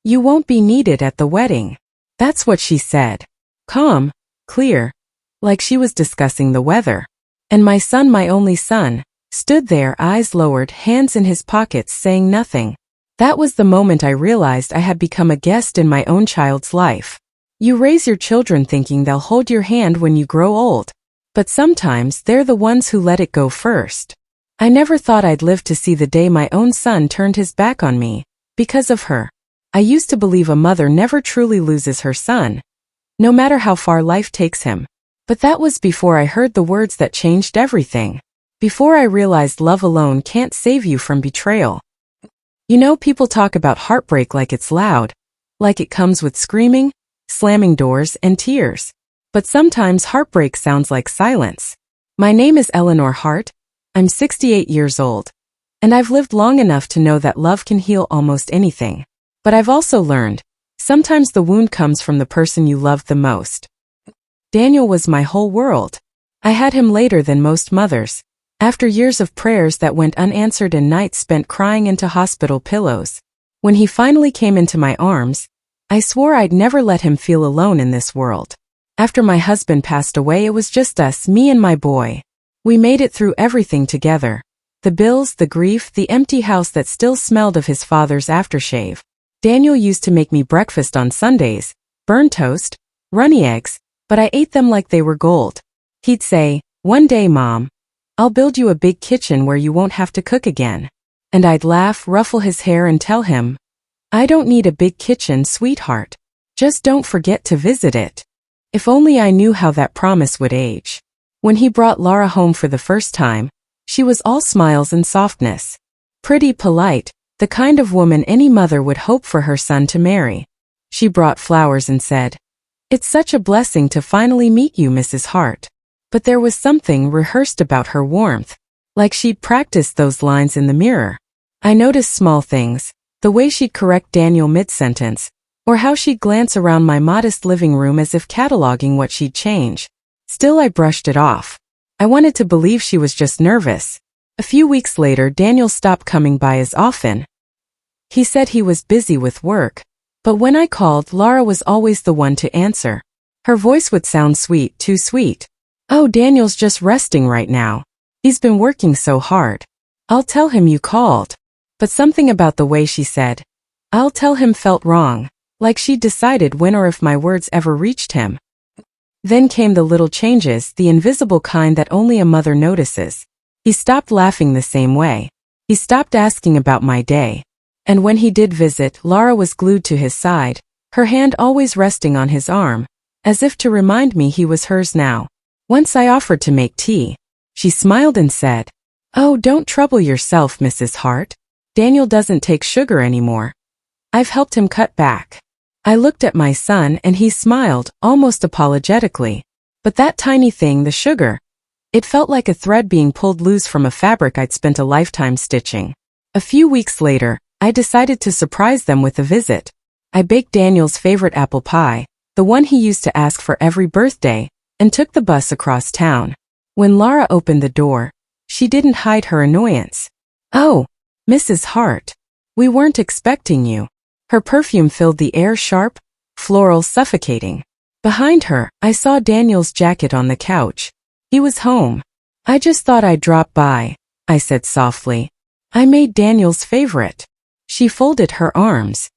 You won't be needed at the wedding. That's what she said. Calm, clear, like she was discussing the weather. And my son, my only son, stood there, eyes lowered, hands in his pockets, saying nothing. That was the moment I realized I had become a guest in my own child's life. You raise your children thinking they'll hold your hand when you grow old. But sometimes they're the ones who let it go first. I never thought I'd live to see the day my own son turned his back on me, because of her. I used to believe a mother never truly loses her son, no matter how far life takes him. But that was before I heard the words that changed everything. Before I realized love alone can't save you from betrayal. You know, people talk about heartbreak like it's loud, like it comes with screaming, slamming doors, and tears. But sometimes heartbreak sounds like silence. My name is Eleanor Hart. I'm 68 years old. And I've lived long enough to know that love can heal almost anything. But I've also learned, sometimes the wound comes from the person you loved the most. Daniel was my whole world. I had him later than most mothers, after years of prayers that went unanswered and nights spent crying into hospital pillows. When he finally came into my arms, I swore I'd never let him feel alone in this world. After my husband passed away, it was just us, me and my boy. We made it through everything together. The bills, the grief, the empty house that still smelled of his father's aftershave. Daniel used to make me breakfast on Sundays, burned toast, runny eggs, but I ate them like they were gold. He'd say, "One day, Mom, I'll build you a big kitchen where you won't have to cook again." And I'd laugh, ruffle his hair, and tell him, "I don't need a big kitchen, sweetheart. Just don't forget to visit it." If only I knew how that promise would age. When he brought Laura home for the first time, she was all smiles and softness. Pretty, polite, the kind of woman any mother would hope for her son to marry. She brought flowers and said, "It's such a blessing to finally meet you, Mrs. Hart." But there was something rehearsed about her warmth, like she'd practiced those lines in the mirror. I noticed small things, the way she'd correct Daniel mid-sentence, or how she'd glance around my modest living room as if cataloging what she'd change. Still, I brushed it off. I wanted to believe she was just nervous. A few weeks later, Daniel stopped coming by as often. He said he was busy with work, but when I called, Laura was always the one to answer. Her voice would sound sweet, too sweet. "Oh, Daniel's just resting right now. He's been working so hard. I'll tell him you called." But something about the way she said, "I'll tell him," felt wrong, like she'd decided when or if my words ever reached him. Then came the little changes, the invisible kind that only a mother notices. He stopped laughing the same way. He stopped asking about my day. And when he did visit, Laura was glued to his side, her hand always resting on his arm, as if to remind me he was hers now. Once I offered to make tea. She smiled and said, "Oh, don't trouble yourself, Mrs. Hart. Daniel doesn't take sugar anymore. I've helped him cut back." I looked at my son and he smiled, almost apologetically. But that tiny thing, the sugar, it felt like a thread being pulled loose from a fabric I'd spent a lifetime stitching. A few weeks later, I decided to surprise them with a visit. I baked Daniel's favorite apple pie, the one he used to ask for every birthday, and took the bus across town. When Laura opened the door, she didn't hide her annoyance. "Oh, Mrs. Hart, we weren't expecting you." Her perfume filled the air, sharp, floral, suffocating. Behind her, I saw Daniel's jacket on the couch. He was home. "I just thought I'd drop by," I said softly. "I made Daniel's favorite." She folded her arms.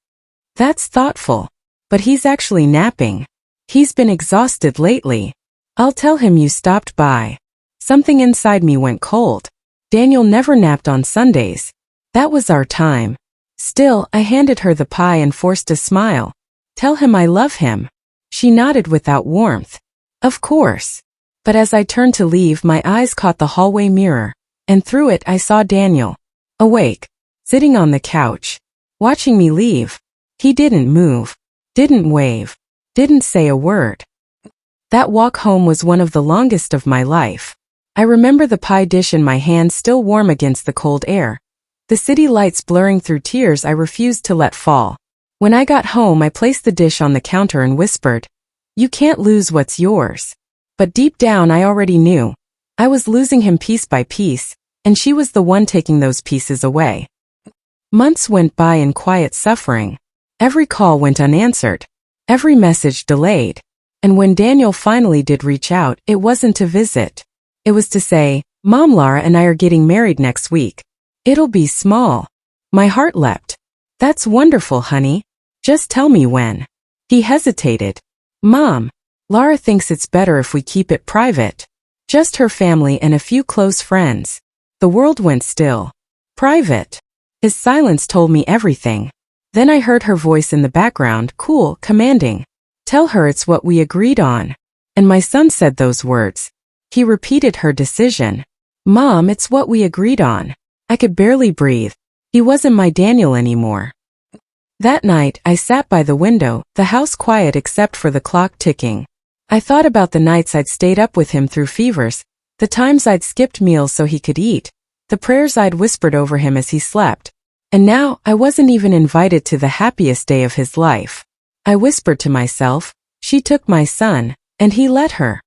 "That's thoughtful. But he's actually napping. He's been exhausted lately. I'll tell him you stopped by." Something inside me went cold. Daniel never napped on Sundays. That was our time. Still, I handed her the pie and forced a smile. "Tell him I love him." She nodded without warmth. "Of course." But as I turned to leave, my eyes caught the hallway mirror, and through it I saw Daniel, awake, sitting on the couch, watching me leave. He didn't move, didn't wave, didn't say a word. That walk home was one of the longest of my life. I remember the pie dish in my hand still warm against the cold air. The city lights blurring through tears I refused to let fall. When I got home, I placed the dish on the counter and whispered, "You can't lose what's yours." But deep down I already knew. I was losing him piece by piece, and she was the one taking those pieces away. Months went by in quiet suffering. Every call went unanswered. Every message delayed. And when Daniel finally did reach out, it wasn't to visit. It was to say, "Mom, Laura and I are getting married next week. It'll be small." My heart leapt. "That's wonderful, honey. Just tell me when." He hesitated. "Mom, Laura thinks it's better if we keep it private. Just her family and a few close friends." The world went still. "Private?" His silence told me everything. Then I heard her voice in the background, cool, commanding. "Tell her it's what we agreed on." And my son said those words. He repeated her decision. "Mom, it's what we agreed on." I could barely breathe. He wasn't my Daniel anymore. That night, I sat by the window, the house quiet except for the clock ticking. I thought about the nights I'd stayed up with him through fevers, the times I'd skipped meals so he could eat, the prayers I'd whispered over him as he slept. And now, I wasn't even invited to the happiest day of his life. I whispered to myself, she took my son, and he let her.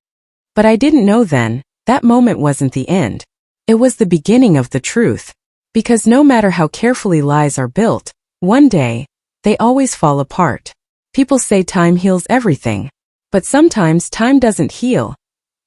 But I didn't know then, that moment wasn't the end. It was the beginning of the truth. Because no matter how carefully lies are built, one day, they always fall apart. People say time heals everything. But sometimes time doesn't heal.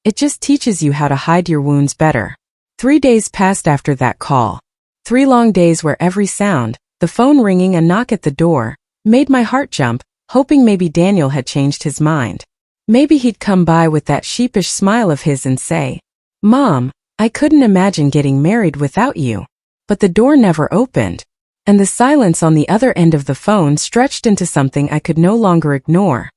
It just teaches you how to hide your wounds better. 3 days passed after that call. 3 long days where every sound, the phone ringing, a knock at the door, made my heart jump, hoping maybe Daniel had changed his mind. Maybe he'd come by with that sheepish smile of his and say, "Mom, I couldn't imagine getting married without you." But the door never opened. And the silence on the other end of the phone stretched into something I could no longer ignore.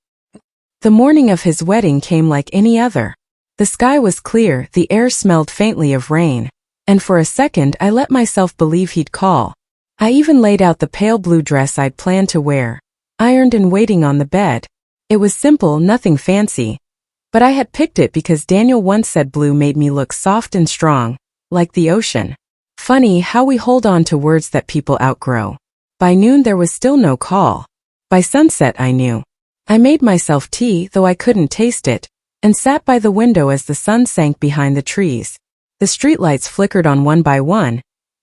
The morning of his wedding came like any other. The sky was clear, the air smelled faintly of rain. And for a second I let myself believe he'd call. I even laid out the pale blue dress I'd planned to wear, ironed and waiting on the bed. It was simple, nothing fancy. But I had picked it because Daniel once said blue made me look soft and strong, like the ocean. Funny how we hold on to words that people outgrow. By noon there was still no call. By sunset I knew. I made myself tea, though I couldn't taste it, and sat by the window as the sun sank behind the trees. The streetlights flickered on one by one,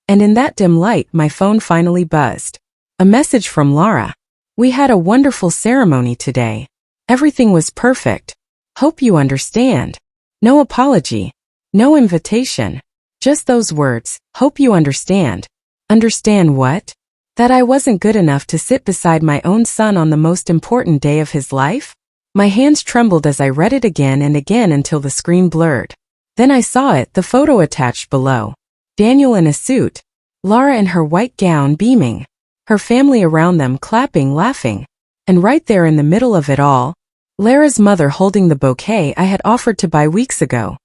and in that dim light my phone finally buzzed. A message from Laura. "We had a wonderful ceremony today. Everything was perfect. Hope you understand." No apology. No invitation. Just those words, "Hope you understand." Understand what? That I wasn't good enough to sit beside my own son on the most important day of his life? My hands trembled as I read it again and again until the screen blurred. Then I saw it, the photo attached below. Daniel in a suit. Laura in her white gown beaming. Her family around them clapping, laughing. And right there in the middle of it all, Lara's mother holding the bouquet I had offered to buy weeks ago.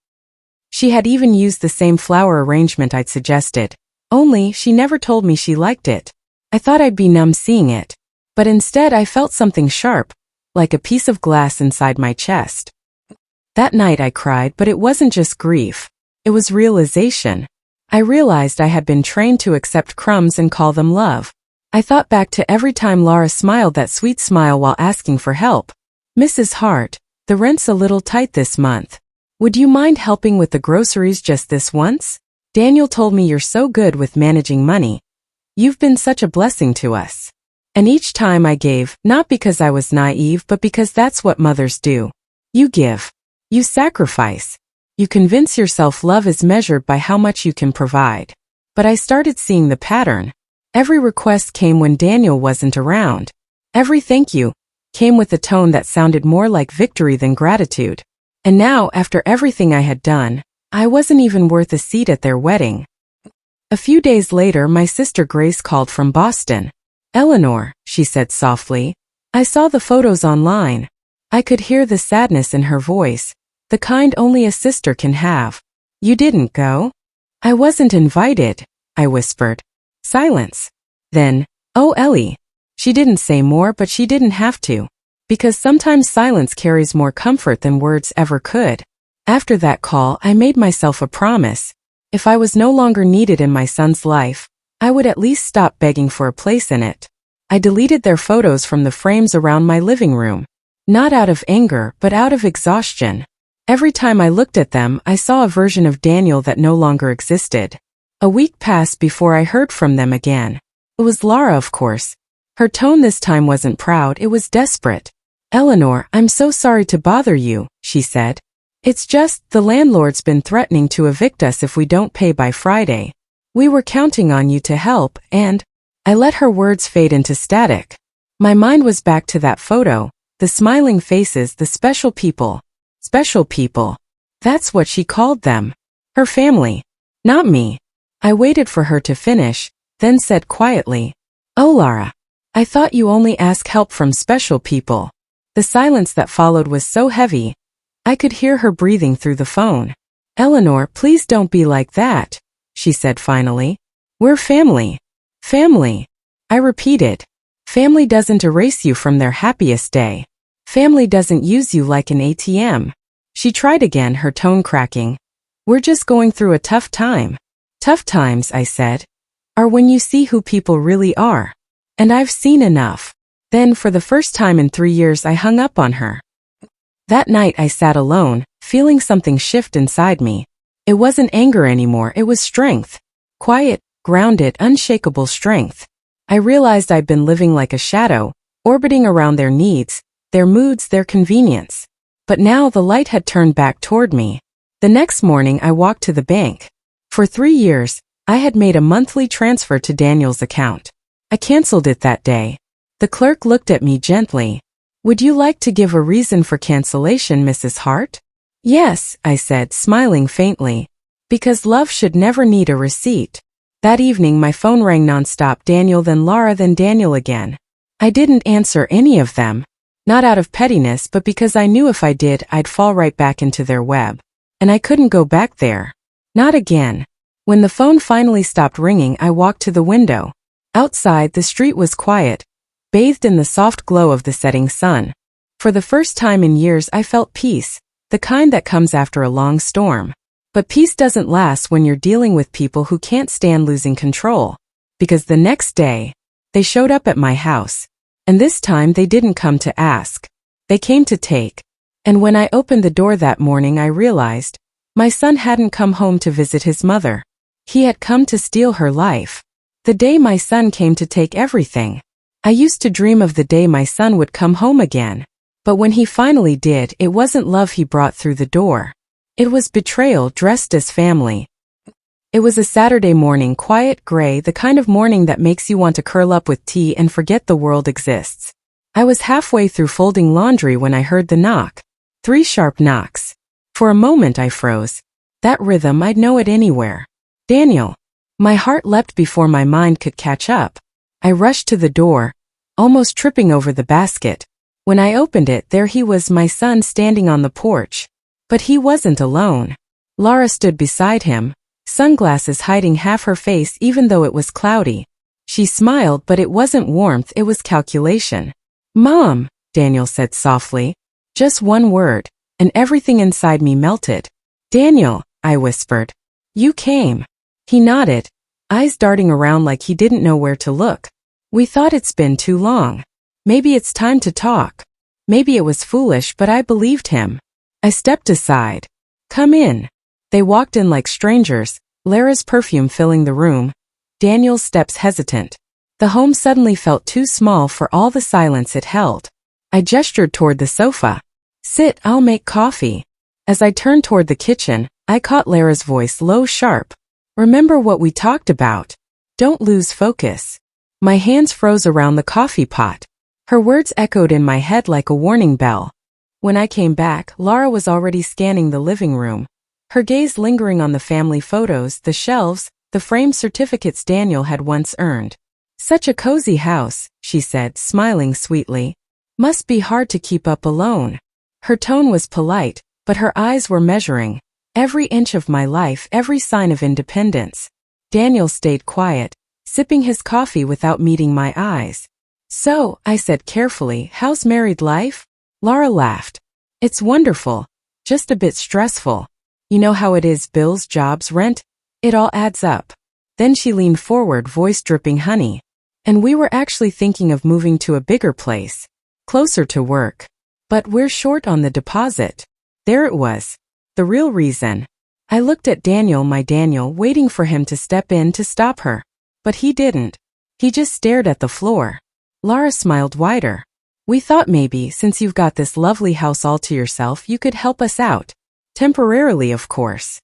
She had even used the same flower arrangement I'd suggested. Only, she never told me she liked it. I thought I'd be numb seeing it. But instead I felt something sharp, like a piece of glass inside my chest. That night I cried, but it wasn't just grief. It was realization. I realized I had been trained to accept crumbs and call them love. I thought back to every time Laura smiled that sweet smile while asking for help. "Mrs. Hart, the rent's a little tight this month. Would you mind helping with the groceries just this once? Daniel told me you're so good with managing money. You've been such a blessing to us." And each time I gave, not because I was naive, but because that's what mothers do. You give. You sacrifice. You convince yourself love is measured by how much you can provide. But I started seeing the pattern. Every request came when Daniel wasn't around. Every thank you came with a tone that sounded more like victory than gratitude. And now, after everything I had done, I wasn't even worth a seat at their wedding. A few days later, my sister Grace called from Boston. "Eleanor," she said softly, "I saw the photos online." I could hear the sadness in her voice, the kind only a sister can have. "You didn't go?" "I wasn't invited," I whispered. Silence. Then, "Oh, Ellie." She didn't say more, but she didn't have to. Because sometimes silence carries more comfort than words ever could. After that call, I made myself a promise. If I was no longer needed in my son's life, I would at least stop begging for a place in it. I deleted their photos from the frames around my living room. Not out of anger, but out of exhaustion. Every time I looked at them, I saw a version of Daniel that no longer existed. A week passed before I heard from them again. It was Laura, of course. Her tone this time wasn't proud, it was desperate. Eleanor, I'm so sorry to bother you, she said. It's just, the landlord's been threatening to evict us if we don't pay by Friday. We were counting on you to help, and I let her words fade into static. My mind was back to that photo, the smiling faces, the special people. Special people. That's what she called them. Her family. Not me. I waited for her to finish, then said quietly, "Oh, Lara. I thought you only ask help from special people." The silence that followed was so heavy. I could hear her breathing through the phone. "Eleanor, please don't be like that," she said finally. "We're family." Family. I repeated. Family doesn't erase you from their happiest day. Family doesn't use you like an ATM. She tried again, her tone cracking. "We're just going through a tough time." "Tough times," I said, "are when you see who people really are. And I've seen enough." Then, for the first time in 3 years, I hung up on her. That night I sat alone, feeling something shift inside me. It wasn't anger anymore, it was strength. Quiet, grounded, unshakable strength. I realized I'd been living like a shadow, orbiting around their needs, their moods, their convenience. But now the light had turned back toward me. The next morning I walked to the bank. For 3 years, I had made a monthly transfer to Daniel's account. I canceled it that day. The clerk looked at me gently. "Would you like to give a reason for cancellation, Mrs. Hart?" "Yes," I said, smiling faintly. "Because love should never need a receipt." That evening my phone rang nonstop, Daniel, then Lara, then Daniel again. I didn't answer any of them. Not out of pettiness, but because I knew if I did, I'd fall right back into their web. And I couldn't go back there. Not again. When the phone finally stopped ringing, I walked to the window. Outside, the street was quiet, bathed in the soft glow of the setting sun. For the first time in years I felt peace, the kind that comes after a long storm. But peace doesn't last when you're dealing with people who can't stand losing control. Because the next day, they showed up at my house. And this time they didn't come to ask. They came to take. And when I opened the door that morning, I realized my son hadn't come home to visit his mother. He had come to steal her life. The day my son came to take everything. I used to dream of the day my son would come home again. But when he finally did, it wasn't love he brought through the door. It was betrayal dressed as family. It was a Saturday morning, quiet, gray, the kind of morning that makes you want to curl up with tea and forget the world exists. I was halfway through folding laundry when I heard the knock. 3 sharp knocks. For a moment I froze. That rhythm, I'd know it anywhere. Daniel. My heart leapt before my mind could catch up. I rushed to the door, almost tripping over the basket. When I opened it, there he was, my son, standing on the porch. But he wasn't alone. Lara stood beside him, sunglasses hiding half her face even though it was cloudy. She smiled, but it wasn't warmth, it was calculation. "Mom," Daniel said softly. Just one word, and everything inside me melted. "Daniel," I whispered. "You came." He nodded, eyes darting around like he didn't know where to look. "We thought it's been too long. Maybe it's time to talk." Maybe it was foolish, but I believed him. I stepped aside. "Come in." They walked in like strangers, Lara's perfume filling the room, Daniel's steps hesitant. The home suddenly felt too small for all the silence it held. I gestured toward the sofa. "Sit, I'll make coffee." As I turned toward the kitchen, I caught Lara's voice, low, sharp. "Remember what we talked about. Don't lose focus." My hands froze around the coffee pot. Her words echoed in my head like a warning bell. When I came back, Lara was already scanning the living room, her gaze lingering on the family photos, the shelves, the framed certificates Daniel had once earned. "Such a cozy house," she said, smiling sweetly. "Must be hard to keep up alone." Her tone was polite, but her eyes were measuring every inch of my life, every sign of independence. Daniel stayed quiet, sipping his coffee without meeting my eyes. "So," I said carefully, "how's married life?" Lara laughed. "It's wonderful, just a bit stressful. You know how it is, bills, jobs, rent, it all adds up." Then she leaned forward, voice dripping honey. "And we were actually thinking of moving to a bigger place, closer to work. But we're short on the deposit." There it was. The real reason. I looked at Daniel, my Daniel, waiting for him to step in to stop her. But he didn't. He just stared at the floor. Lara smiled wider. We thought maybe, since you've got this lovely house all to yourself, you could help us out. Temporarily, of course.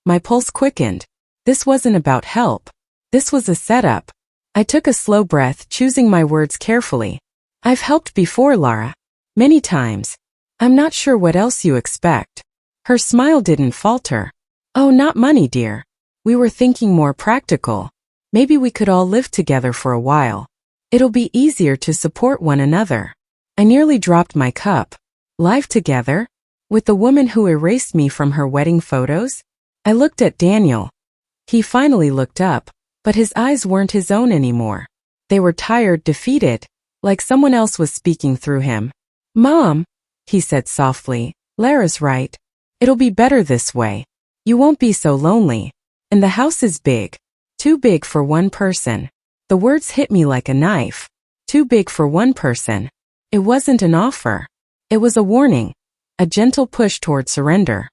My pulse quickened. This wasn't about help. This was a setup. I took a slow breath, choosing my words carefully. I've helped before, Lara. Many times. I'm not sure what else you expect. Her smile didn't falter. Oh, not money, dear. We were thinking more practical. Maybe we could all live together for a while. It'll be easier to support one another. I nearly dropped my cup. Live together? With the woman who erased me from her wedding photos? I looked at Daniel. He finally looked up, but his eyes weren't his own anymore. They were tired, defeated, like someone else was speaking through him. Mom, he said softly, Lara's right. It'll be better this way. You won't be so lonely. And the house is big. Too big for one person. The words hit me like a knife. Too big for one person. It wasn't an offer. It was a warning. A gentle push toward surrender.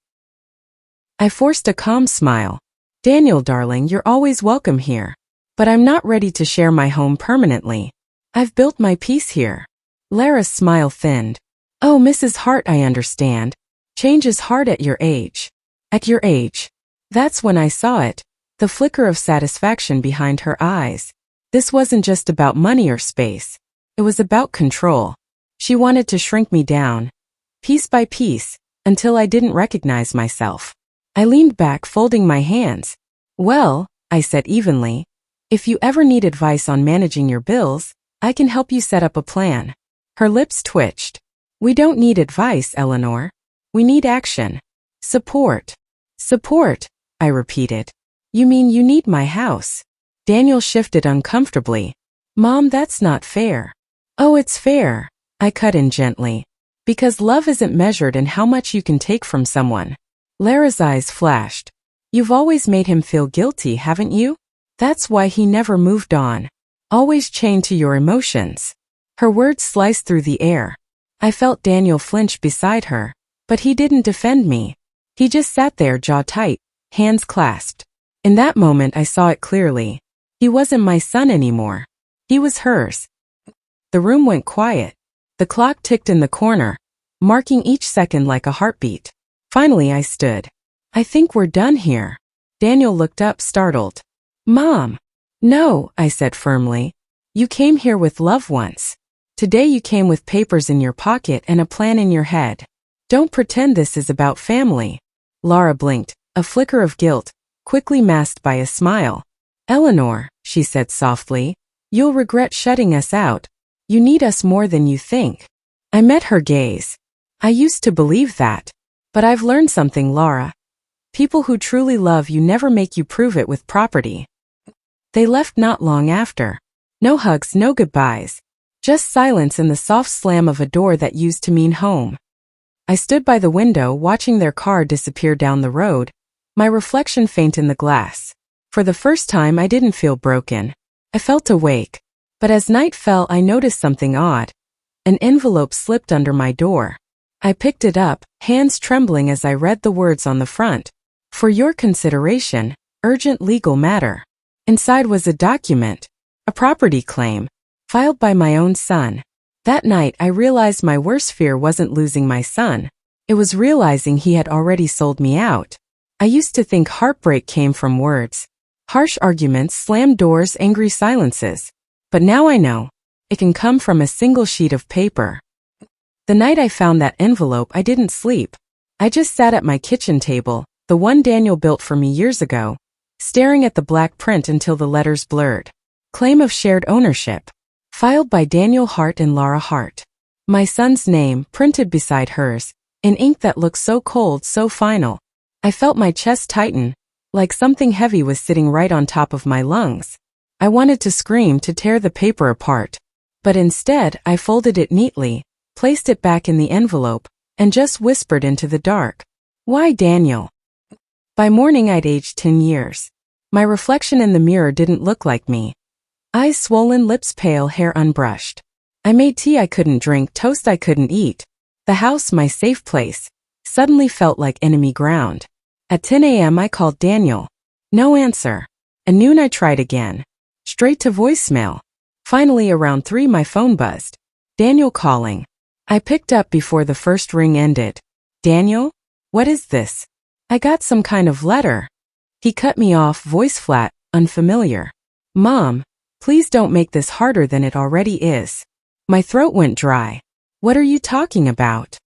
I forced a calm smile. Daniel, darling, you're always welcome here. But I'm not ready to share my home permanently. I've built my peace here. Lara's smile thinned. Oh, Mrs. Hart, I understand. Change is hard at your age. At your age. That's when I saw it. The flicker of satisfaction behind her eyes. This wasn't just about money or space. It was about control. She wanted to shrink me down, piece by piece, until I didn't recognize myself. I leaned back, folding my hands. Well, I said evenly, if you ever need advice on managing your bills, I can help you set up a plan. Her lips twitched. We don't need advice, Eleanor. We need action. Support. Support, I repeated. You mean you need my house? Daniel shifted uncomfortably. Mom, that's not fair. Oh, it's fair, I cut in gently. Because love isn't measured in how much you can take from someone. Lara's eyes flashed. You've always made him feel guilty, haven't you? That's why he never moved on. Always chained to your emotions. Her words sliced through the air. I felt Daniel flinch beside her, but he didn't defend me. He just sat there, jaw tight, hands clasped. In that moment I saw it clearly. He wasn't my son anymore. He was hers. The room went quiet. The clock ticked in the corner, marking each second like a heartbeat. Finally I stood. I think we're done here. Daniel looked up, startled. Mom. No, I said firmly. You came here with love once. Today you came with papers in your pocket and a plan in your head. Don't pretend this is about family. Lara blinked, a flicker of guilt, quickly masked by a smile. Eleanor, she said softly, you'll regret shutting us out. You need us more than you think. I met her gaze. I used to believe that. But I've learned something, Lara. People who truly love you never make you prove it with property. They left not long after. No hugs, no goodbyes. Just silence and the soft slam of a door that used to mean home. I stood by the window, watching their car disappear down the road, my reflection faint in the glass. For the first time I didn't feel broken. I felt awake. But as night fell I noticed something odd. An envelope slipped under my door. I picked it up, hands trembling as I read the words on the front. For your consideration, urgent legal matter. Inside was a document, a property claim, filed by my own son. That night I realized my worst fear wasn't losing my son. It was realizing he had already sold me out. I used to think heartbreak came from words. Harsh arguments, slammed doors, angry silences. But now I know. It can come from a single sheet of paper. The night I found that envelope I didn't sleep. I just sat at my kitchen table, the one Daniel built for me years ago, staring at the black print until the letters blurred. Claim of shared ownership. Filed by Daniel Hart and Lara Hart. My son's name, printed beside hers, in ink that looked so cold, so final. I felt my chest tighten, like something heavy was sitting right on top of my lungs. I wanted to scream, to tear the paper apart. But instead, I folded it neatly, placed it back in the envelope, and just whispered into the dark. Why Daniel? By morning I'd aged 10 years. My reflection in the mirror didn't look like me. Eyes swollen, lips pale, hair unbrushed. I made tea I couldn't drink, toast I couldn't eat. The house, my safe place, suddenly felt like enemy ground. At 10 a.m. I called Daniel. No answer. At noon I tried again. Straight to voicemail. Finally, around 3, my phone buzzed. Daniel calling. I picked up before the first ring ended. Daniel? What is this? I got some kind of letter. He cut me off, voice flat, unfamiliar. Mom, please don't make this harder than it already is. My throat went dry. What are you talking about?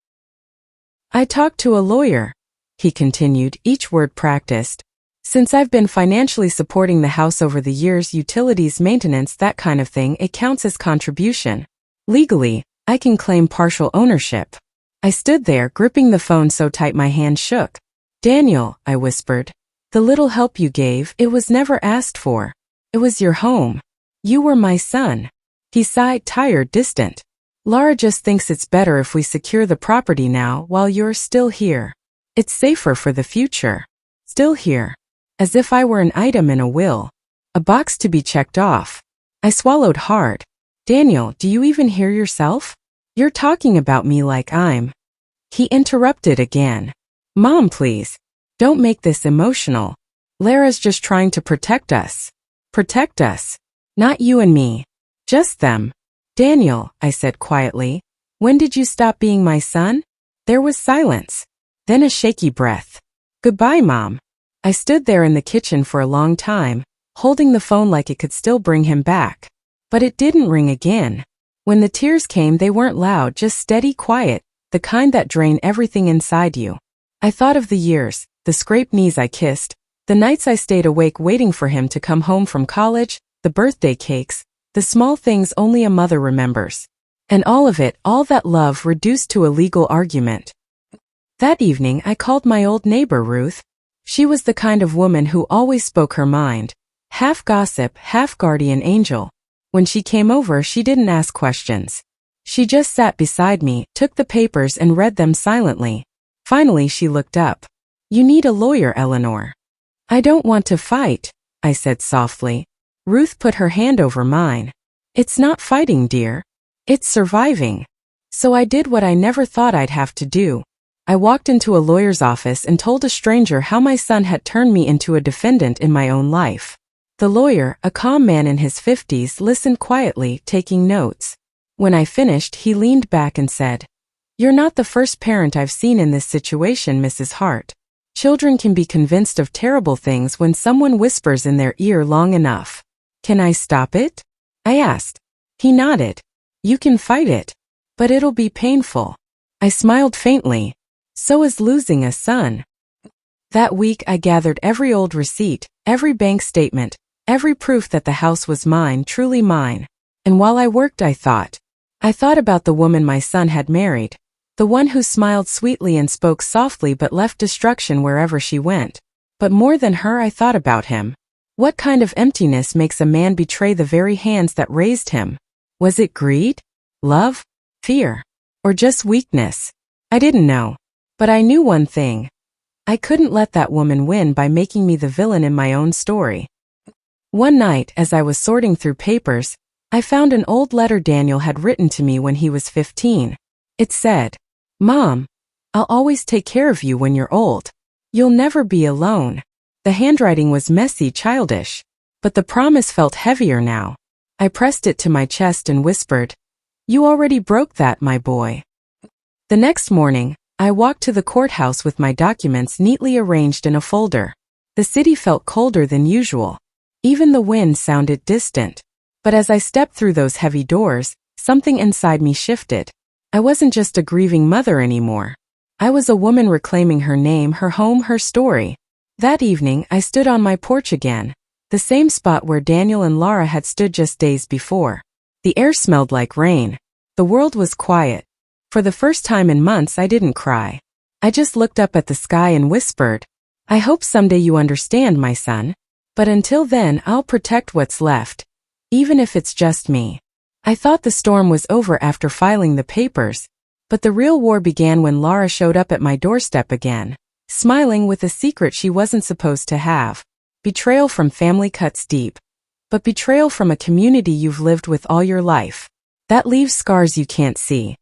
I talked to a lawyer, he continued, each word practiced. Since I've been financially supporting the house over the years, utilities, maintenance, that kind of thing, it counts as contribution. Legally, I can claim partial ownership. I stood there, gripping the phone so tight my hand shook. Daniel, I whispered, the little help you gave, it was never asked for. It was your home. You were my son. He sighed, tired, distant. Lara just thinks it's better if we secure the property now while you're still here. It's safer for the future. Still here. As if I were an item in a will. A box to be checked off. I swallowed hard. Daniel, do you even hear yourself? You're talking about me like I'm... He interrupted again. Mom, please. Don't make this emotional. Lara's just trying to protect us. Protect us. Not you and me. Just them. Daniel, I said quietly, when did you stop being my son? There was silence. Then a shaky breath. Goodbye, Mom. I stood there in the kitchen for a long time, holding the phone like it could still bring him back. But it didn't ring again. When the tears came, they weren't loud, just steady, quiet, the kind that drain everything inside you. I thought of the years, the scraped knees I kissed, the nights I stayed awake waiting for him to come home from college, the birthday cakes, the small things only a mother remembers. And all of it, all that love reduced to a legal argument. That evening I called my old neighbor Ruth. She was the kind of woman who always spoke her mind. Half gossip, half guardian angel. When she came over, she didn't ask questions. She just sat beside me, took the papers and read them silently. Finally she looked up. You need a lawyer, Eleanor. I don't want to fight, I said softly. Ruth put her hand over mine. It's not fighting, dear. It's surviving. So I did what I never thought I'd have to do. I walked into a lawyer's office and told a stranger how my son had turned me into a defendant in my own life. The lawyer, a calm man in his 50s, listened quietly, taking notes. When I finished, he leaned back and said, You're not the first parent I've seen in this situation, Mrs. Hart. Children can be convinced of terrible things when someone whispers in their ear long enough. Can I stop it? I asked. He nodded. You can fight it. But it'll be painful. I smiled faintly. So is losing a son. That week I gathered every old receipt, every bank statement, every proof that the house was mine, truly mine. And while I worked, I thought about the woman my son had married. The one who smiled sweetly and spoke softly but left destruction wherever she went. But more than her, I thought about him. What kind of emptiness makes a man betray the very hands that raised him? Was it greed? Love? Fear? Or just weakness? I didn't know. But I knew one thing. I couldn't let that woman win by making me the villain in my own story. One night, as I was sorting through papers, I found an old letter Daniel had written to me when he was 15. It said, Mom, I'll always take care of you when you're old. You'll never be alone. The handwriting was messy, childish, but the promise felt heavier now. I pressed it to my chest and whispered, You already broke that, my boy. The next morning, I walked to the courthouse with my documents neatly arranged in a folder. The city felt colder than usual. Even the wind sounded distant. But as I stepped through those heavy doors, something inside me shifted. I wasn't just a grieving mother anymore. I was a woman reclaiming her name, her home, her story. That evening, I stood on my porch again, the same spot where Daniel and Lara had stood just days before. The air smelled like rain. The world was quiet. For the first time in months, I didn't cry. I just looked up at the sky and whispered, I hope someday you understand, my son. But until then, I'll protect what's left, even if it's just me. I thought the storm was over after filing the papers, but the real war began when Lara showed up at my doorstep again, smiling with a secret she wasn't supposed to have. Betrayal from family cuts deep, but betrayal from a community you've lived with all your life. That leaves scars you can't see.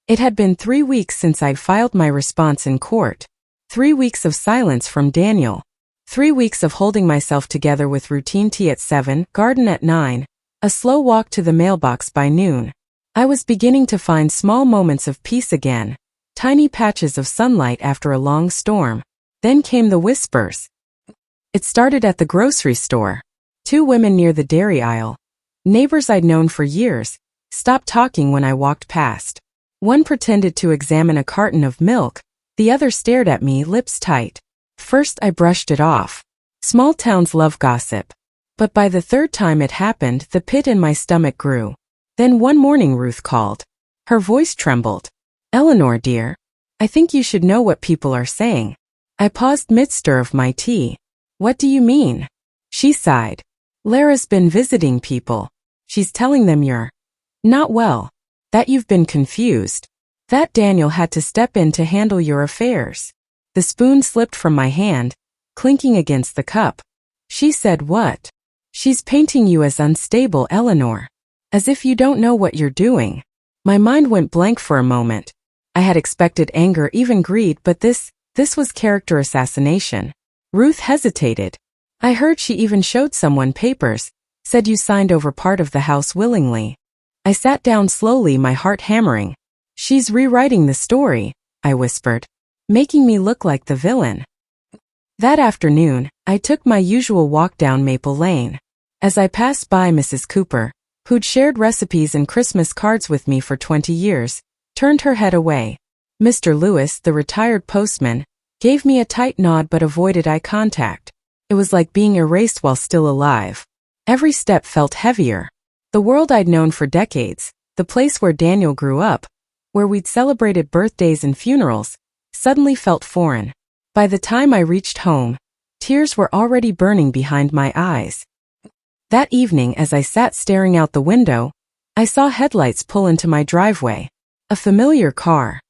It had been 3 weeks since I'd filed my response in court. 3 weeks of silence from Daniel. 3 weeks of holding myself together with routine tea at 7, garden at 9, A slow walk to the mailbox by noon. I was beginning to find small moments of peace again, tiny patches of sunlight after a long storm. Then came the whispers. It started at the grocery store. Two women near the dairy aisle, neighbors I'd known for years, stopped talking when I walked past. One pretended to examine a carton of milk, the other stared at me, lips tight. First I brushed it off. Small towns love gossip. But by the third time it happened, the pit in my stomach grew. Then one morning Ruth called. Her voice trembled. "Eleanor, dear, I think you should know what people are saying." I paused mid-stir of my tea. "What do you mean?" She sighed. "Lara's been visiting people. She's telling them you're not well, that you've been confused, that Daniel had to step in to handle your affairs." The spoon slipped from my hand, clinking against the cup. She said, "What?" "She's painting you as unstable, Eleanor. As if you don't know what you're doing." My mind went blank for a moment. I had expected anger, even greed, but this was character assassination. Ruth hesitated. "I heard she even showed someone papers, said you signed over part of the house willingly." I sat down slowly, my heart hammering. "She's rewriting the story," I whispered, "making me look like the villain." That afternoon, I took my usual walk down Maple Lane. As I passed by Mrs. Cooper, who'd shared recipes and Christmas cards with me for 20 years, turned her head away. Mr. Lewis, the retired postman, gave me a tight nod but avoided eye contact. It was like being erased while still alive. Every step felt heavier. The world I'd known for decades, the place where Daniel grew up, where we'd celebrated birthdays and funerals, suddenly felt foreign. By the time I reached home, tears were already burning behind my eyes. That evening, as I sat staring out the window, I saw headlights pull into my driveway. A familiar car.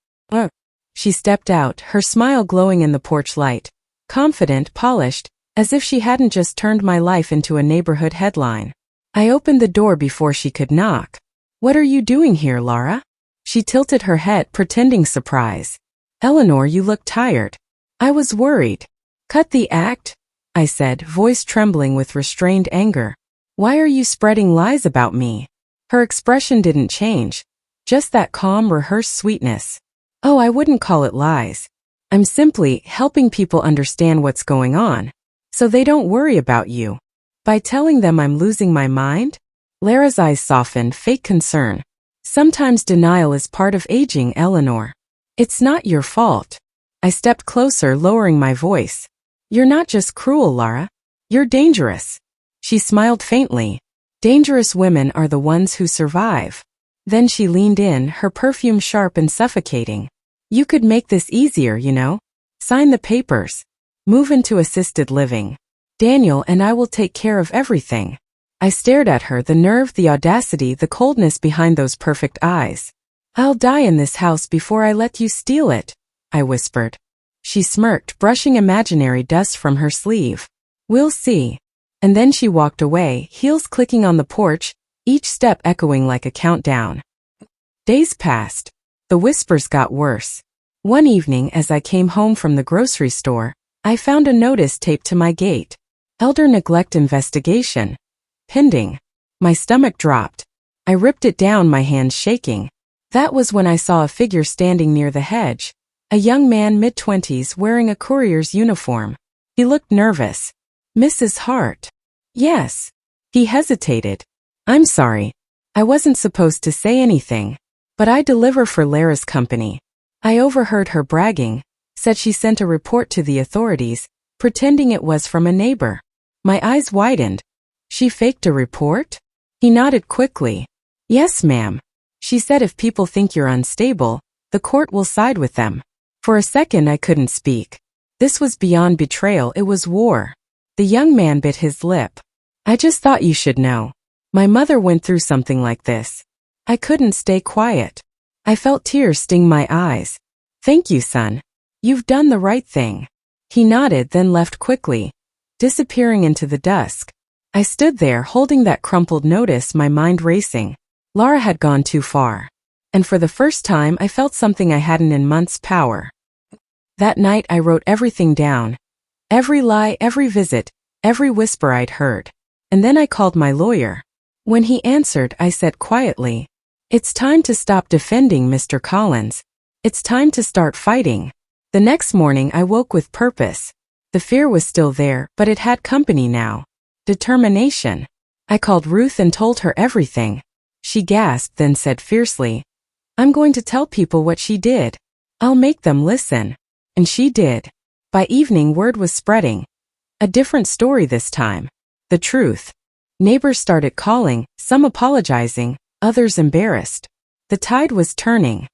She stepped out, her smile glowing in the porch light, confident, polished, as if she hadn't just turned my life into a neighborhood headline. I opened the door before she could knock. "What are you doing here, Lara?" She tilted her head, pretending surprise. "Eleanor, you look tired." I was worried. "Cut the act," I said, voice trembling with restrained anger. "Why are you spreading lies about me?" Her expression didn't change, just that calm, rehearsed sweetness. "Oh, I wouldn't call it lies. I'm simply helping people understand what's going on, so they don't worry about you." "By telling them I'm losing my mind?" Lara's eyes softened, fake concern. "Sometimes denial is part of aging, Eleanor. It's not your fault." I stepped closer, lowering my voice. "You're not just cruel, Lara. You're dangerous." She smiled faintly. "Dangerous women are the ones who survive." Then she leaned in, her perfume sharp and suffocating. "You could make this easier, you know. Sign the papers. Move into assisted living. Daniel and I will take care of everything." I stared at her, the nerve, the audacity, the coldness behind those perfect eyes. "I'll die in this house before I let you steal it," I whispered. She smirked, brushing imaginary dust from her sleeve. "We'll see." And then she walked away, heels clicking on the porch, each step echoing like a countdown. Days passed. The whispers got worse. One evening, as I came home from the grocery store, I found a notice taped to my gate. "Elder neglect investigation. Pending." My stomach dropped. I ripped it down, my hands shaking. That was when I saw a figure standing near the hedge. A young man, mid-20s, wearing a courier's uniform. He looked nervous. "Mrs. Hart?" "Yes." He hesitated. "I'm sorry. I wasn't supposed to say anything, but I deliver for Lara's company." I overheard her bragging, said she sent a report to the authorities, pretending it was from a neighbor. My eyes widened. "She faked a report?" He nodded quickly. "Yes, ma'am. She said if people think you're unstable, the court will side with them." For a second I couldn't speak. This was beyond betrayal, it was war. The young man bit his lip. "I just thought you should know. My mother went through something like this." I couldn't stay quiet. I felt tears sting my eyes. "Thank you, son. You've done the right thing." He nodded, then left quickly, disappearing into the dusk. I stood there holding that crumpled notice, my mind racing. Lara had gone too far. And for the first time I felt something I hadn't in months: power. That night I wrote everything down. Every lie, every visit, every whisper I'd heard. And then I called my lawyer. When he answered, I said quietly, "It's time to stop defending Mr. Collins. It's time to start fighting." The next morning I woke with purpose. The fear was still there, but it had company now. Determination. I called Ruth and told her everything. She gasped, then said fiercely, "I'm going to tell people what she did. I'll make them listen." And she did. By evening, word was spreading. A different story this time. The truth. Neighbors started calling, some apologizing, others embarrassed. The tide was turning.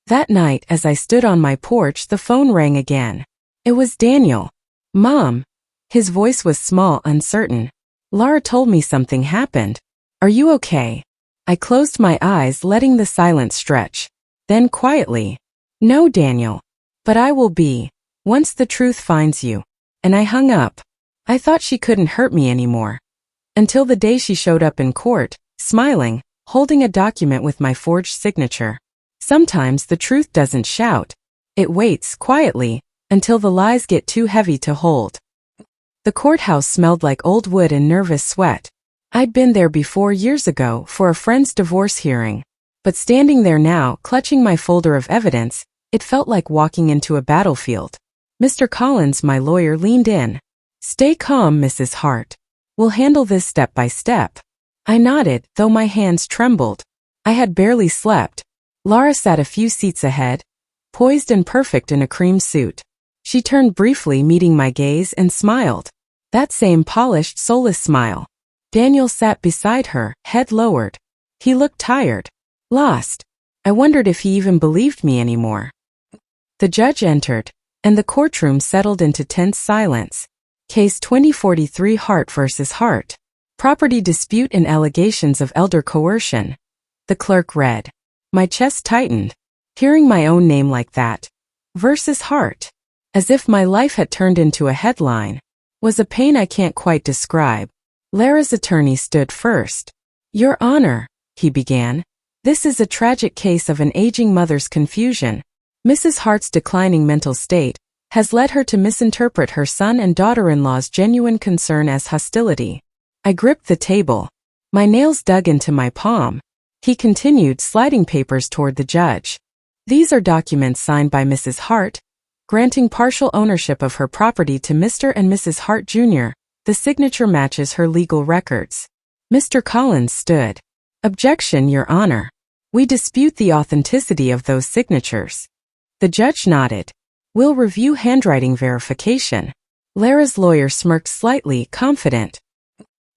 That night, as I stood on my porch, the phone rang again. It was Daniel. "Mom." His voice was small, uncertain. "Laura told me something happened. Are you okay?" I closed my eyes, letting the silence stretch. Then quietly, "No, Daniel. But I will be, once the truth finds you." And I hung up. I thought she couldn't hurt me anymore. Until the day she showed up in court, smiling, holding a document with my forged signature. Sometimes the truth doesn't shout. It waits quietly until the lies get too heavy to hold. The courthouse smelled like old wood and nervous sweat. I'd been there before years ago for a friend's divorce hearing. But standing there now, clutching my folder of evidence, it felt like walking into a battlefield. Mr. Collins, my lawyer, leaned in. "Stay calm, Mrs. Hart. We'll handle this step by step." I nodded, though my hands trembled. I had barely slept. Laura sat a few seats ahead, poised and perfect in a cream suit. She turned briefly, meeting my gaze, and smiled. That same polished, soulless smile. Daniel sat beside her, head lowered. He looked tired. Lost. I wondered if he even believed me anymore. The judge entered, and the courtroom settled into tense silence. Case 2043, Hart vs. Hart. Property dispute and allegations of elder coercion. The clerk read. My chest tightened. Hearing my own name like that. Versus Hart. As if my life had turned into a headline. Was a pain I can't quite describe. Lara's attorney stood first. "Your Honor," he began, "this is a tragic case of an aging mother's confusion. Mrs. Hart's declining mental state has led her to misinterpret her son and daughter-in-law's genuine concern as hostility." I gripped the table. My nails dug into my palm. He continued, sliding papers toward the judge. "These are documents signed by Mrs. Hart, granting partial ownership of her property to Mr. and Mrs. Hart Jr. The signature matches her legal records." Mr. Collins stood. "Objection, Your Honor. We dispute the authenticity of those signatures." The judge nodded. "We'll review handwriting verification." Lara's lawyer smirked slightly, confident.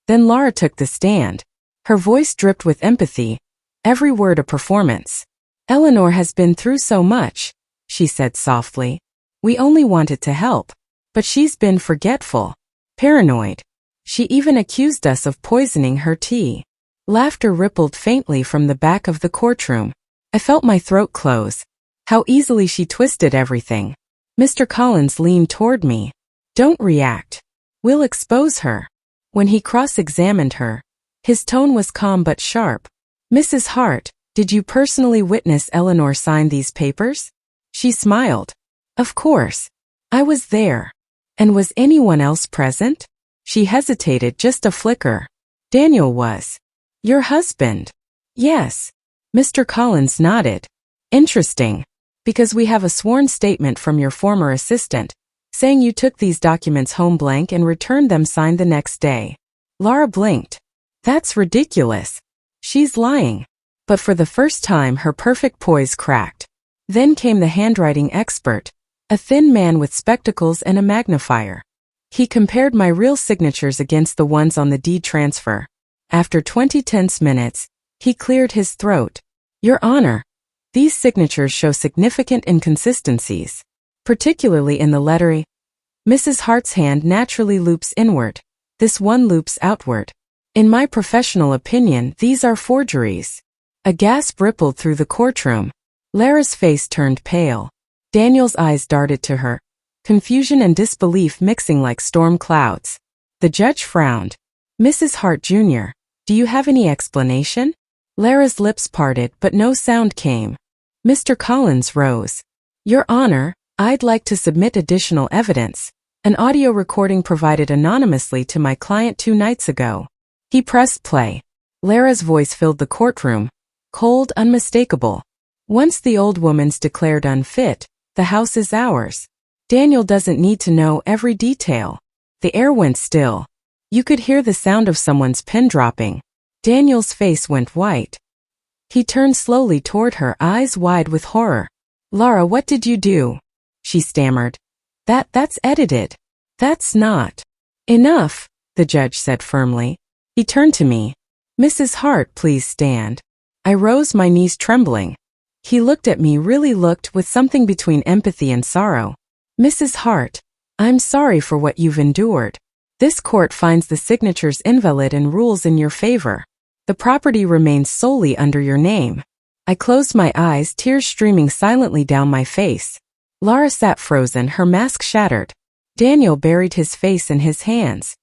Then Laura took the stand. Her voice dripped with empathy, every word a performance. "Eleanor has been through so much," she said softly. "We only wanted to help. But she's been forgetful. Paranoid. She even accused us of poisoning her tea." Laughter rippled faintly from the back of the courtroom. I felt my throat close. How easily she twisted everything. Mr. Collins leaned toward me. "Don't react. We'll expose her." When he cross-examined her, his tone was calm but sharp. "Mrs. Hart, did you personally witness Eleanor sign these papers?" She smiled. "Of course. I was there." "And was anyone else present?" She hesitated, just a flicker. "Daniel was." "Your husband?" "Yes." Mr. Collins nodded. "Interesting. Because we have a sworn statement from your former assistant, saying you took these documents home blank and returned them signed the next day." Laura blinked. "That's ridiculous. She's lying." But for the first time her perfect poise cracked. Then came the handwriting expert, a thin man with spectacles and a magnifier. He compared my real signatures against the ones on the deed transfer. After 20 tense minutes, he cleared his throat. "Your Honor, these signatures show significant inconsistencies, particularly in the lettering. Mrs. Hart's hand naturally loops inward. This one loops outward. In my professional opinion, these are forgeries." A gasp rippled through the courtroom. Lara's face turned pale. Daniel's eyes darted to her, confusion and disbelief mixing like storm clouds. The judge frowned. "Mrs. Hart Jr., do you have any explanation?" Lara's lips parted, but no sound came. Mr. Collins rose. "Your Honor, I'd like to submit additional evidence. An audio recording provided anonymously to my client 2 nights ago." He pressed play. Lara's voice filled the courtroom, cold, unmistakable. Once the old woman's declared unfit, the house is ours. Daniel doesn't need to know every detail. The air went still. You could hear the sound of someone's pen dropping. Daniel's face went white. He turned slowly toward her, eyes wide with horror. Lara, what did you do? She stammered. That's edited. That's not. Enough, the judge said firmly. He turned to me. Mrs. Hart, please stand. I rose, my knees trembling. He looked at me, really looked, with something between empathy and sorrow. Mrs. Hart, I'm sorry for what you've endured. This court finds the signatures invalid and rules in your favor. The property remains solely under your name. I closed my eyes, tears streaming silently down my face. Lara sat frozen, her mask shattered. Daniel buried his face in his hands.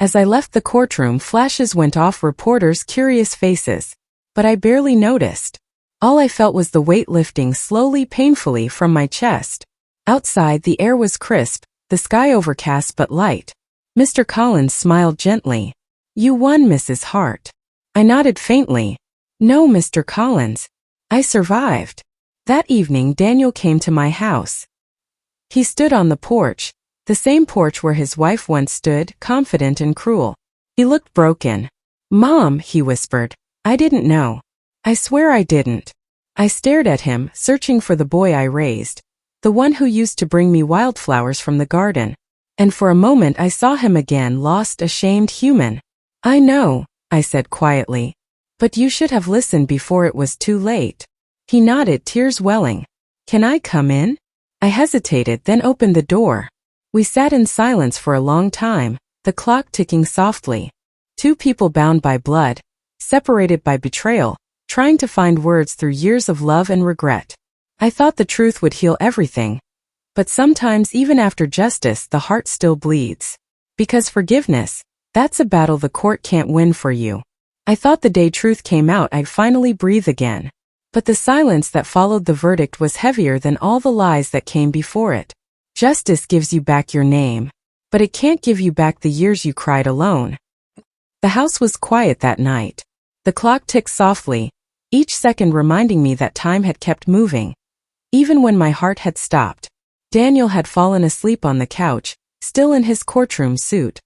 As I left the courtroom, flashes went off, reporters' curious faces. But I barely noticed. All I felt was the weight lifting slowly, painfully from my chest. Outside, the air was crisp, the sky overcast but light. Mr. Collins smiled gently. You won, Mrs. Hart. I nodded faintly. No, Mr. Collins. I survived. That evening, Daniel came to my house. He stood on the porch, the same porch where his wife once stood, confident and cruel. He looked broken. Mom, he whispered. I didn't know. I swear I didn't. I stared at him, searching for the boy I raised, the one who used to bring me wildflowers from the garden. And for a moment I saw him again, lost, ashamed, human. I know, I said quietly. But you should have listened before it was too late. He nodded, tears welling. Can I come in? I hesitated, then opened the door. We sat in silence for a long time, the clock ticking softly. Two people bound by blood, separated by betrayal, trying to find words through years of love and regret. I thought the truth would heal everything. But sometimes, even after justice, the heart still bleeds. Because forgiveness, that's a battle the court can't win for you. I thought the day truth came out I'd finally breathe again. But the silence that followed the verdict was heavier than all the lies that came before it. Justice gives you back your name, but it can't give you back the years you cried alone. The house was quiet that night. The clock ticked softly, each second reminding me that time had kept moving. Even when my heart had stopped. Daniel had fallen asleep on the couch, still in his courtroom suit.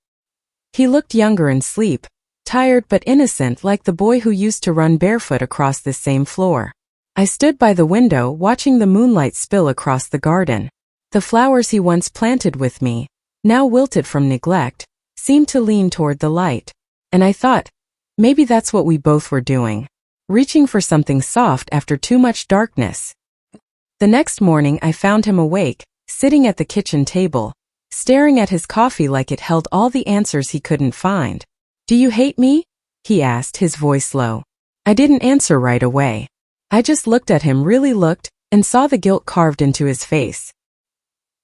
He looked younger in sleep, tired but innocent, like the boy who used to run barefoot across this same floor. I stood by the window, watching the moonlight spill across the garden. The flowers he once planted with me, now wilted from neglect, seemed to lean toward the light. And I thought, maybe that's what we both were doing. Reaching for something soft after too much darkness. The next morning I found him awake, sitting at the kitchen table, staring at his coffee like it held all the answers he couldn't find. Do you hate me? He asked, his voice low. I didn't answer right away. I just looked at him, really looked, and saw the guilt carved into his face.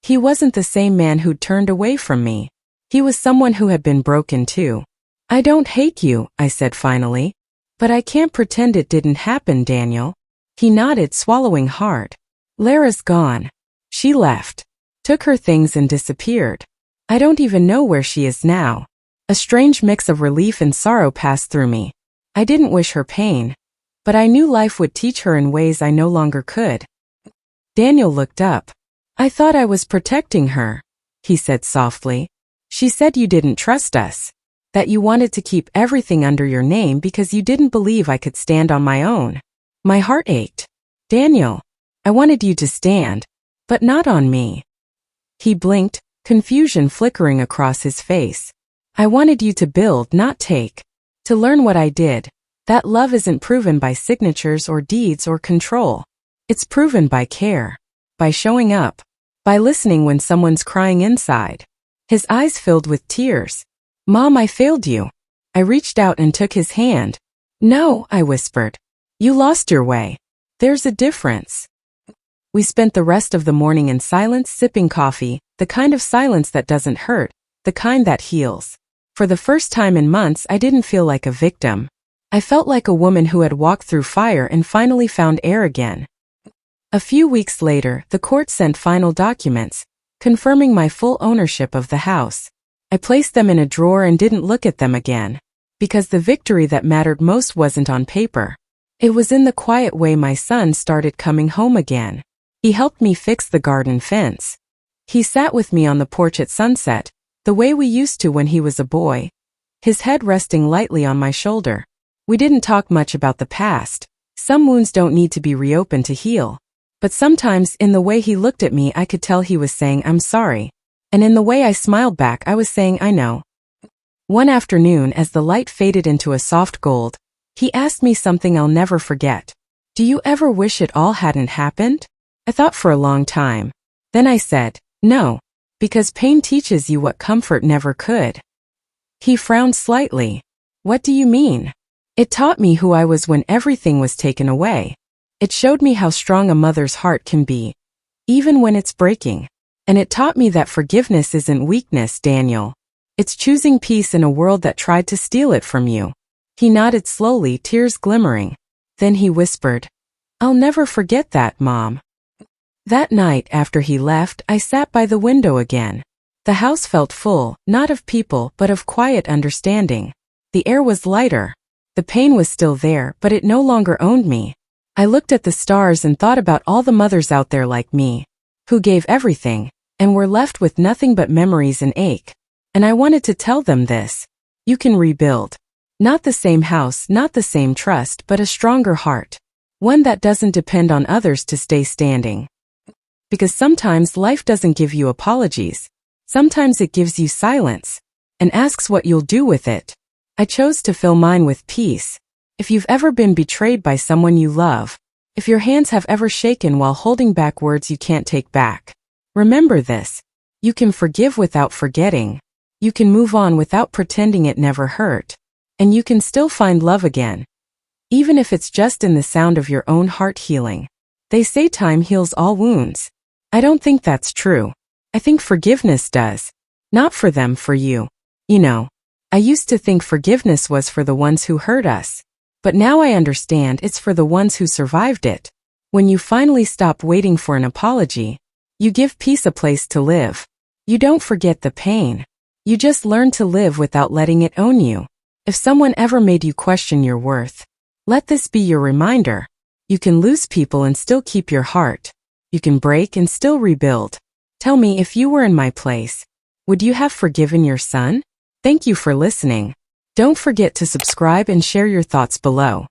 He wasn't the same man who'd turned away from me. He was someone who had been broken too. I don't hate you, I said finally. But I can't pretend it didn't happen, Daniel. He nodded, swallowing hard. Lara's gone. She left, took her things and disappeared. I don't even know where she is now. A strange mix of relief and sorrow passed through me. I didn't wish her pain, but I knew life would teach her in ways I no longer could. Daniel looked up. I thought I was protecting her, he said softly. She said you didn't trust us, that you wanted to keep everything under your name because you didn't believe I could stand on my own. My heart ached. Daniel, I wanted you to stand, but not on me. He blinked, confusion flickering across his face. I wanted you to build, not take. To learn what I did, that love isn't proven by signatures or deeds or control. It's proven by care, by showing up, by listening when someone's crying inside. His eyes filled with tears. Mom, I failed you. I reached out and took his hand. No, I whispered. You lost your way. There's a difference. We spent the rest of the morning in silence, sipping coffee, the kind of silence that doesn't hurt, the kind that heals. For the first time in months, I didn't feel like a victim. I felt like a woman who had walked through fire and finally found air again. A few weeks later, the court sent final documents, confirming my full ownership of the house. I placed them in a drawer and didn't look at them again. Because the victory that mattered most wasn't on paper. It was in the quiet way my son started coming home again. He helped me fix the garden fence. He sat with me on the porch at sunset, the way we used to when he was a boy, his head resting lightly on my shoulder. We didn't talk much about the past. Some wounds don't need to be reopened to heal. But sometimes in the way he looked at me I could tell he was saying I'm sorry. And in the way I smiled back I was saying I know. One afternoon as the light faded into a soft gold, he asked me something I'll never forget. Do you ever wish it all hadn't happened? I thought for a long time. Then I said, no, because pain teaches you what comfort never could. He frowned slightly. What do you mean? It taught me who I was when everything was taken away. It showed me how strong a mother's heart can be, even when it's breaking. And it taught me that forgiveness isn't weakness, Daniel. It's choosing peace in a world that tried to steal it from you. He nodded slowly, tears glimmering. Then he whispered, I'll never forget that, Mom. That night after he left, I sat by the window again. The house felt full, not of people, but of quiet understanding. The air was lighter. The pain was still there, but it no longer owned me. I looked at the stars and thought about all the mothers out there like me, who gave everything, and were left with nothing but memories and ache. And I wanted to tell them this. You can rebuild. Not the same house, not the same trust, but a stronger heart. One that doesn't depend on others to stay standing. Because sometimes life doesn't give you apologies. Sometimes it gives you silence, and asks what you'll do with it. I chose to fill mine with peace. If you've ever been betrayed by someone you love, if your hands have ever shaken while holding back words you can't take back, remember this. You can forgive without forgetting. You can move on without pretending it never hurt. And you can still find love again. Even if it's just in the sound of your own heart healing. They say time heals all wounds. I don't think that's true. I think forgiveness does. Not for them, for you. You know, I used to think forgiveness was for the ones who hurt us. But now I understand it's for the ones who survived it. When you finally stop waiting for an apology, you give peace a place to live. You don't forget the pain. You just learn to live without letting it own you. If someone ever made you question your worth, let this be your reminder. You can lose people and still keep your heart. You can break and still rebuild. Tell me, if you were in my place, would you have forgiven your son? Thank you for listening. Don't forget to subscribe and share your thoughts below.